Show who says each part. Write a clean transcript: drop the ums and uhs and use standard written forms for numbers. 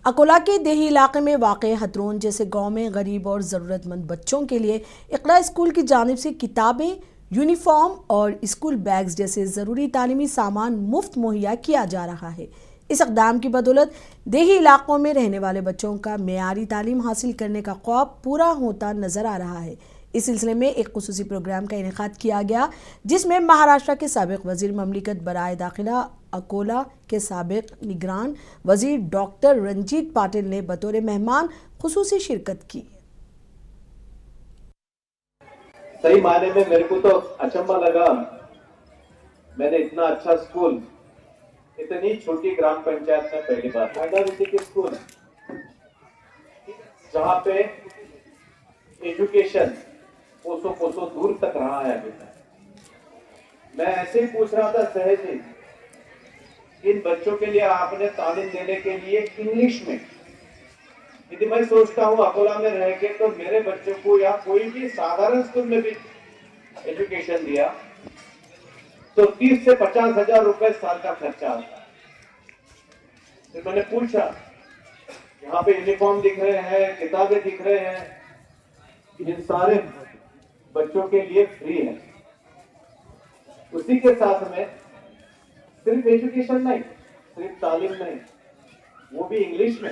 Speaker 1: अकोला के देही इलाके में वाक़े हथरौन जैसे गांव में गरीब और ज़रूरतमंद बच्चों के लिए इक़रा स्कूल की जानिब से किताबें, यूनिफॉर्म और स्कूल बैग्स जैसे ज़रूरी तालीमी सामान मुफ्त मुहैया किया जा रहा है। इस इक़दाम की बदौलत देही इलाकों में रहने वाले बच्चों का मेयारी तालीम हासिल करने का ख्वाब पूरा होता नज़र आ रहा है। इस सिलसिले में एक खुसूसी प्रोग्राम का इनेकाद किया गया, जिसमें महाराष्ट्र के साबिक़ वज़ीर ममलिकत बराए दाखिला अकोला के साबिक़ निगरान वज़ीर डॉक्टर रंजीत पाटिल ने बतौर मेहमान खुसूसी शिरकत की।
Speaker 2: सही मायने में मेरे को तो अचंभा लगा। मैंने इतना अच्छा स्कूल इतनी छोटी ग्राम पंचायत में पहली बार के स्कूल जहां पे एजुकेशन कोसों कोसों दूर तक रहा है अभी तक। मैं ऐसे ही पूछ रहा था सहज ही, इन बच्चों के लिए आपने तालीम देने के लिए इंग्लिश में, यदि मैं सोचता हूँ अकोला में रह के तो मेरे बच्चों को या कोई भी साधारण स्कूल में भी एजुकेशन दिया तो 30 से 50 हजार रुपए साल का खर्चा आता है। फिर मैंने पूछा, यहाँ पे यूनिफॉर्म दिख रहे हैं, किताबें दिख रहे हैं, इन सारे बच्चों के लिए फ्री है। उसी के साथ में सिर्फ एजुकेशन नहीं, सिर्फ तालीम नहीं, वो भी इंग्लिश में।